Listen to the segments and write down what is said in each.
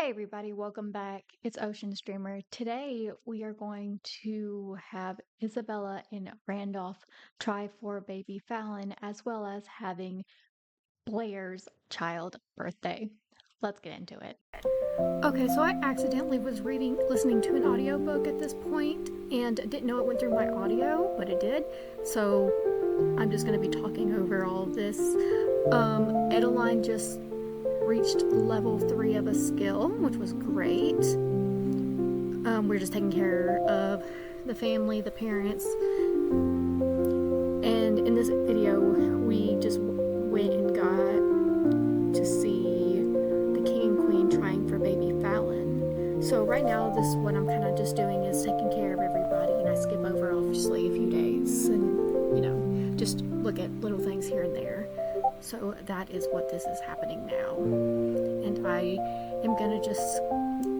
Hey everybody, welcome back. It's Ocean Streamer. Today we are going to have Isabella and Randolph try for baby Fallon as well as having Blair's child birthday. Let's get into it. Okay, so I accidentally was listening to an audiobook at this point and didn't know it went through my audio, but it did. So I'm just going to be talking over all of this. Edeline just reached level 3 of a skill, which was great. We're just taking care of the family, the parents. And in this video, we just went and got to see the king and queen trying for baby Fallon. So right now, what I'm kind of just doing is taking care of everybody, and I skip over obviously a few days and, just look at little things here and there. So that is what this is happening now. And I am going to just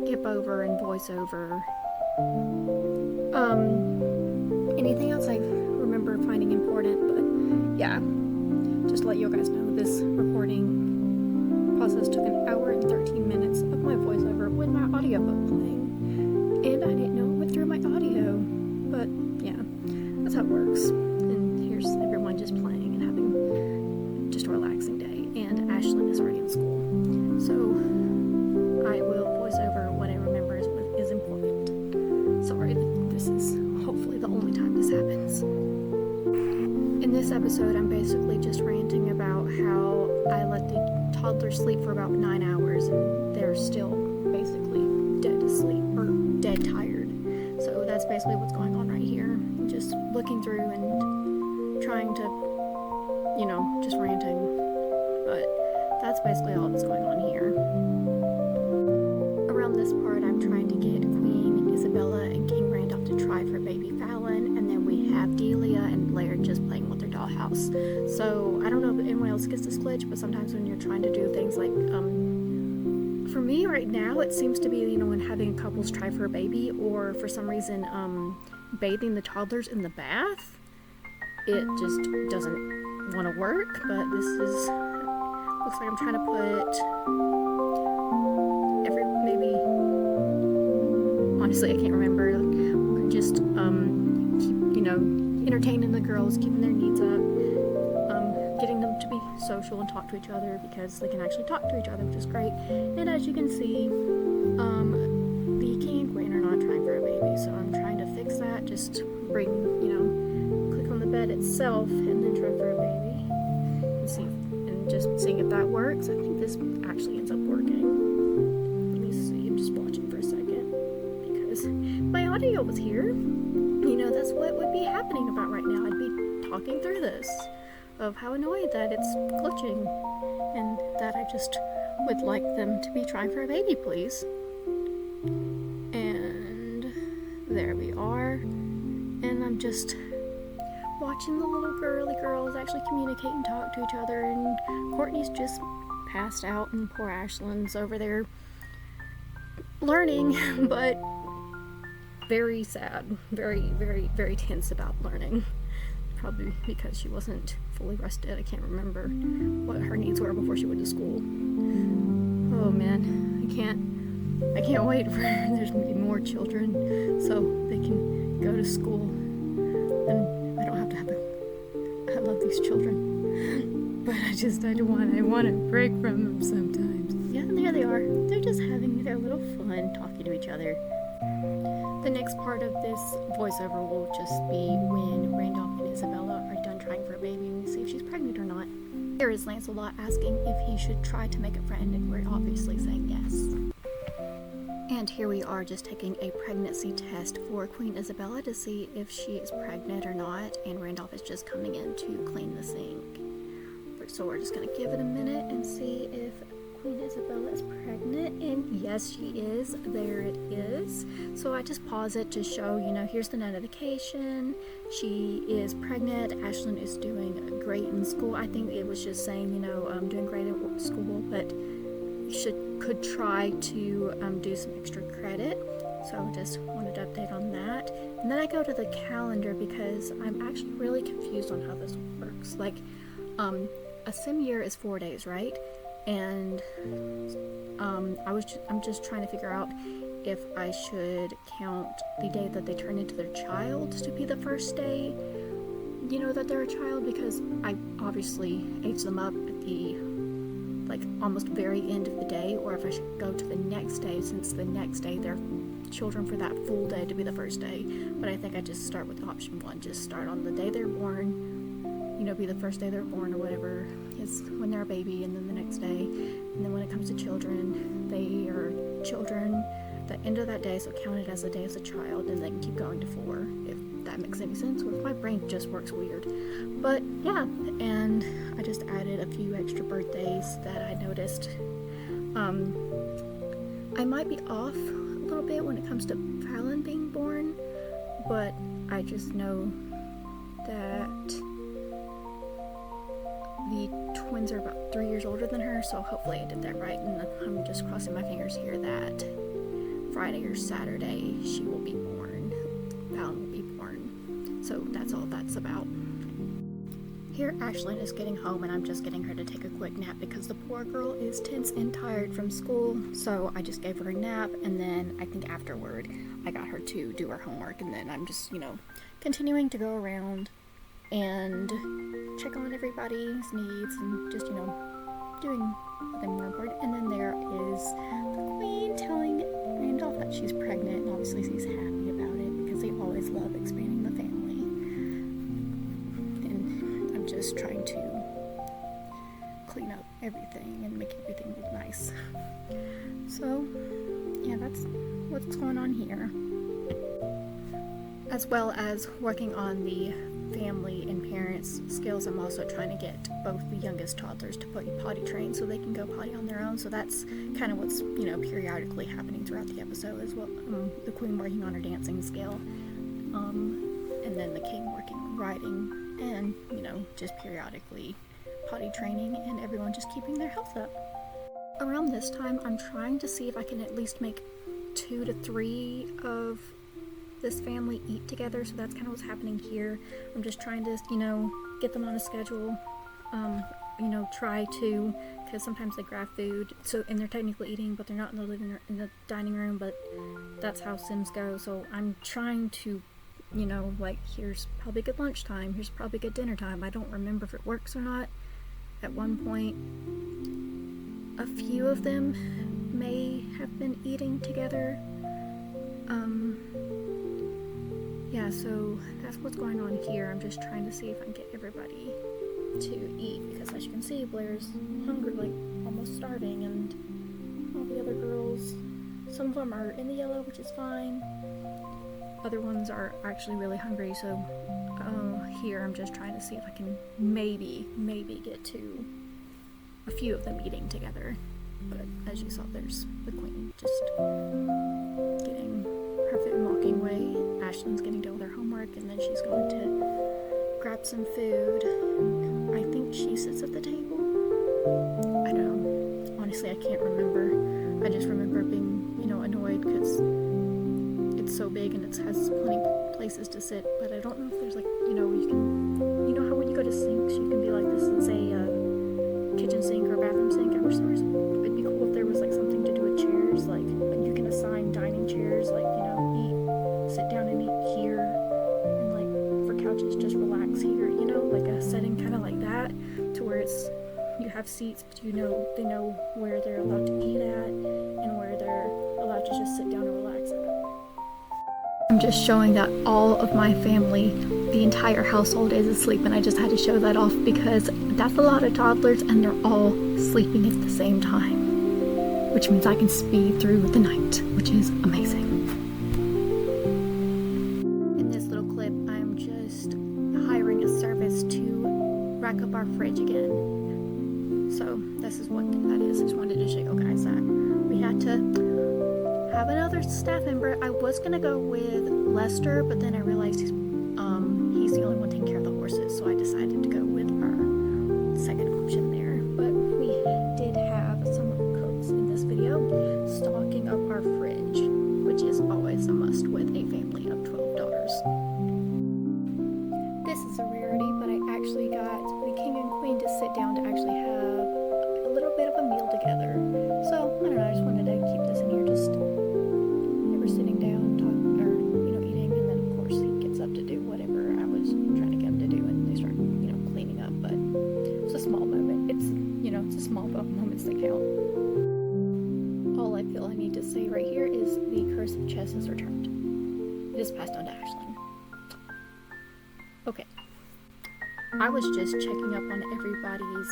skip over and voice over anything else I remember finding important. But yeah, just to let you guys know, this recording process took an hour and 13 minutes of my voiceover with my audiobook playing. And I didn't know it went through my audio. But yeah, that's how it works. And here's everyone just playing and having just a relaxing day, and Ashlyn is already in school, so I will voice over what I remember is important. Sorry, this is hopefully the only time this happens. In this episode, I'm basically just ranting about how I let the toddler sleep for about 9 hours, and they're still basically dead asleep, or dead tired. So that's basically what's going on right here. I'm just looking through and trying to just ranting, but that's basically all that's going on here. Around this part, I'm trying to get Queen Isabella and King Randolph to try for baby Fallon, and then we have Delia and Blair just playing with their dollhouse. So I don't know if anyone else gets this glitch, but sometimes when you're trying to do things like, for me right now, it seems to be, when having couples try for a baby, or for some reason, bathing the toddlers in the bath, it just doesn't want to work. But this looks like I'm trying to put honestly I can't remember, just keep entertaining the girls, keeping their needs up, getting them to be social and talk to each other, because they can actually talk to each other, which is great. And as you can see, the king and queen are not trying for a baby, so I'm trying to fix that. Just click on the bed itself and then try for a baby and see, and just seeing if that works. I think this actually ends up working. Let me see, I'm just watching for a second because my audio was here. That's what would be happening about right now. I'd be talking through this of how annoyed that it's glitching, and that I just would like them to be trying for a baby, please. And there we are. And I'm just watching the little girly girls actually communicate and talk to each other, and Courtney's just passed out, and poor Ashlyn's over there learning, but very sad, very, very, very tense about learning. Probably because she wasn't fully rested. I can't remember what her needs were before she went to school. Oh man, I can't wait for there's gonna be more children so they can go to school and I don't have to have I love these children, but I want to break from them sometimes. Yeah, and there they are. They're just having their little fun talking to each other. The next part of this voiceover will just be when Randolph and Isabella are done trying for a baby, and we see if she's pregnant or not. Here is Lancelot asking if he should try to make a friend, and we're obviously saying yes. And here we are just taking a pregnancy test for Queen Isabella to see if she is pregnant or not, and Randolph is just coming in to clean the sink. So we're just going to give it a minute and see if Queen Isabella is pregnant, and yes, she is. There it is. So I just pause it to show, here's the notification. She is pregnant. Ashlyn is doing great in school. I think it was just saying, doing great at school, but could try to do some extra credit. So I just wanted to update on that. And then I go to the calendar because I'm actually really confused on how this works. Like, a sim year is 4 days, right? and I'm just trying to figure out if I should count the day that they turn into their child to be the first day, that they're a child, because I obviously age them up at the almost very end of the day, or if I should go to the next day, since the next day they're children for that full day to be the first day. But I think I just start with option one, just start on the day they're born, be the first day they're born or whatever is when they're a baby, and then the next day. And then when it comes to children, they are children the end of that day, so count it as a day as a child, and they can keep going to 4, if that makes any sense, or if my brain just works weird. But yeah, and I just added a few extra birthdays that I noticed. I might be off a little bit when it comes to Fallon being born, but I just know that the twins are about 3 years older than her, so hopefully I did that right, and I'm just crossing my fingers here that Friday or Saturday she will be born. Fallon will be born. So that's all that's about. Here Ashlyn is getting home, and I'm just getting her to take a quick nap because the poor girl is tense and tired from school. So I just gave her a nap, and then I think afterward I got her to do her homework, and then I'm just, continuing to go around and check on everybody's needs and just, doing nothing more important. And then there is the Queen telling Randalph that she's pregnant, and obviously he's happy about it because they always love expanding the family. And I'm just trying to clean up everything and make everything look nice. So, yeah, that's what's going on here. As well as working on the family and parents skills, I'm also trying to get both the youngest toddlers to potty train so they can go potty on their own. So that's kind of what's periodically happening throughout the episode as well. The Queen working on her dancing skill, and then the King working on writing, and just periodically potty training, and everyone just keeping their health up. Around this time, I'm trying to see if I can at least make 2 to 3 of this family eat together, so that's kind of what's happening here. I'm just trying to, get them on a schedule, try to, because sometimes they grab food, and they're technically eating, but they're not in the dining room, but that's how Sims go. So I'm trying to, here's probably good lunchtime, here's probably good dinner time. I don't remember if it works or not. At one point, a few of them may have been eating together. Yeah, so that's what's going on here. I'm just trying to see if I can get everybody to eat, because as you can see, Blair's hungry, almost starving, and all the other girls, some of them are in the yellow, which is fine. Other ones are actually really hungry, so here I'm just trying to see if I can maybe get to a few of them eating together. But as you saw, there's the Queen just getting her food and walking away. Ashlyn's getting done with her homework, and then she's going to grab some food. I think she sits at the table. I don't know. Honestly, I can't remember. I just remember being, annoyed because it's so big and it has plenty of places to sit. But I don't know if there's you can, how when you go to sinks, you can be like, this is a kitchen sink or bathroom sink. I wish there was. It'd be cool if there was something to do with chairs, you can assign dining chairs, sit down and eat here, and for couches just relax here, a setting kind of like that, to where you have seats, but they know where they're allowed to eat at and where they're allowed to just sit down and relax at. I'm just showing that all of my family, the entire household, is asleep, and I just had to show that off because that's a lot of toddlers, and they're all sleeping at the same time, which means I can speed through the night, which is amazing. In this little clip, I'm just hiring a service to rack up our fridge again. So this is what that is. I just wanted to show you guys that we had to have another staff member. I was gonna go with Lester, but then I realized he's the only one taking care of the horses, so I decided to go with our second option there. But we did have some cooks in this video stocking up our fridge, which is always a must with a family of 12 daughters. This is a rarity, but I actually got the King and Queen to sit down to actually have a little bit of a meal see right here is the cursive chest is returned. It is passed on to Ashlyn. Okay. I was just checking up on everybody's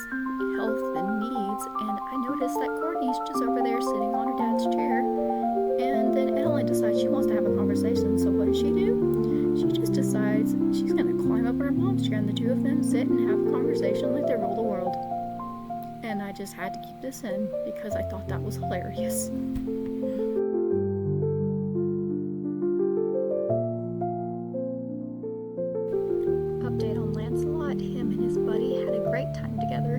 health and needs, and I noticed that Courtney's just over there sitting on her dad's chair. And then Ellen decides she wants to have a conversation, so what does she do? She just decides she's going to climb up on her mom's chair, and the two of them sit and have a conversation like they rule the world. And I just had to keep this in because I thought that was hilarious. Update on Lancelot. Him and his buddy had a great time together.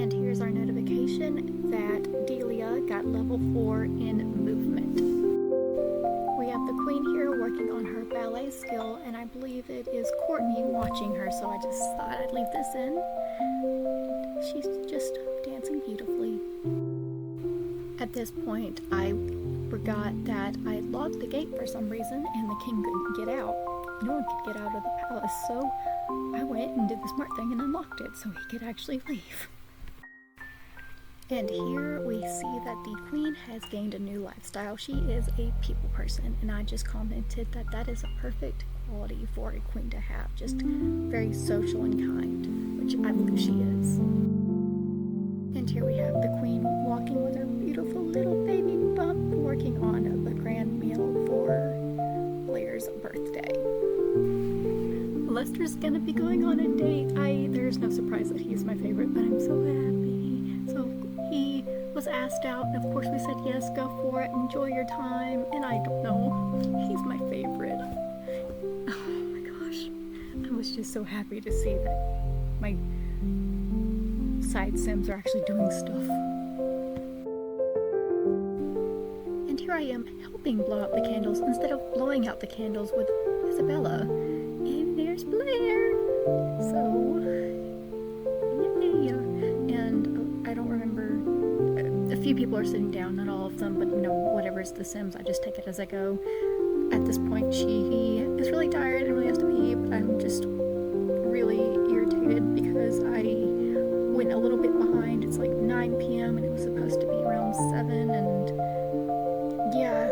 And here's our notification that Delia got level 4 in movement. We have the Queen here working on her ballet skill, and I believe it is Courtney watching her, so I just thought I'd leave this in. She's just dancing beautifully. At this point, I forgot that I locked the gate for some reason, and the king couldn't get out. No one could get out of the palace, so I went and did the smart thing and unlocked it so he could actually leave. And here we see that the Queen has gained a new lifestyle. She is a people person, and I just commented that that is a perfect quality for a queen to have. Just very social and kind, which I believe she is. And here we have the Queen walking with her beautiful little baby bump, working on the grand meal for Blair's birthday. Lester's gonna be going on a date. There's no surprise that he's my favorite, but I'm so happy. So he was asked out, and of course we said yes, go for it, enjoy your time, and I don't know, he's my favorite. Oh my gosh, I was just so happy to see that my side sims are actually doing stuff. And here I am helping blow out the candles instead of blowing out the candles with Isabella. And there's Blair. So, yeah. And I don't remember, a few people are sitting down, not all of them, but whatever's the Sims, I just take it as I go. At this point, she is really tired and really has to pee, but I'm just really irritated because I went a little bit behind. It's like 9 p.m. and it was supposed to be around 7, and yeah,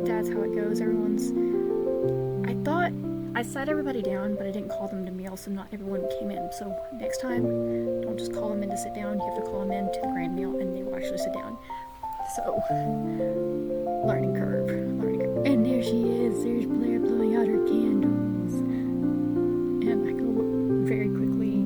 that's how it goes. I thought I sat everybody down, but I didn't call them to meal, so not everyone came in. So next time, don't just call them in to sit down. You have to call them in to the grand meal, and they will actually sit down. So, learning curve. And there she is. There's Blair blowing out her candles. And I go very quickly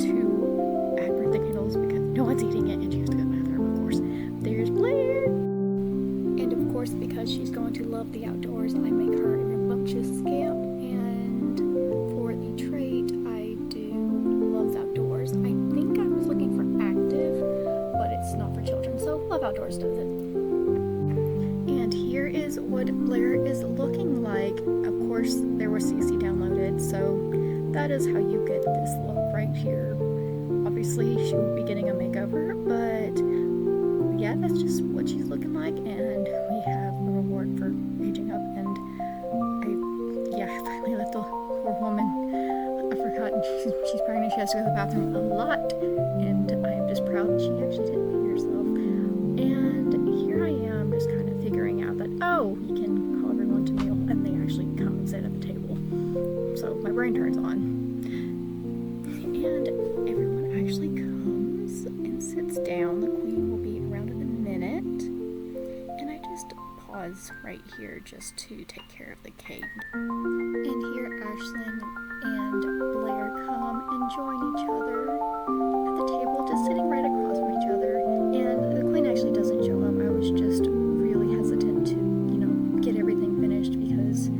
to advert the candles because no one's eating it, and she has to go to the bathroom, of course. There's Blair. And of course, because she's going to love the outdoors, I make her a rambunctious scamp. And for the trait, I do love outdoors. I think I was looking for active, but it's not for children, so love outdoors does it. And here is what Blair is looking like. Of course, there was CC downloaded, so that is how you get this look right here. Obviously, she will be getting a makeover, but yeah, that's just what she's looking like, and we have a reward for aging up, and I finally let the poor woman, I forgot, she's pregnant, she has to go to the bathroom a lot, and I am just proud that she actually didn't pee herself. And here I am just kind of figuring out that, you can call everyone to meal, and they actually come and sit at the table. So my brain turns on. And everyone actually comes and sits down. The Queen will be around in a minute. And I just pause right here just to take care of the cake. And here Ashlyn and Blair come and join each other at the table, just sitting right across from each other. And the Queen actually doesn't show up. I was just really hesitant to, get everything finished because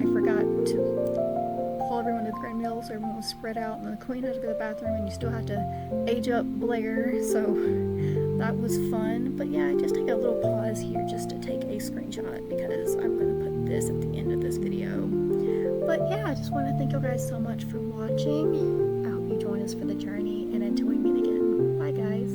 I forgot to pull everyone to the grand meal so everyone was spread out, and the Queen had to go to the bathroom, and you still have to age up Blair, so that was fun. But yeah, I just take a little pause here just to take a screenshot because I'm going to put this at the end of this video. But yeah, I just want to thank you guys so much for watching. I hope you join us for the journey, and until we meet again, bye guys.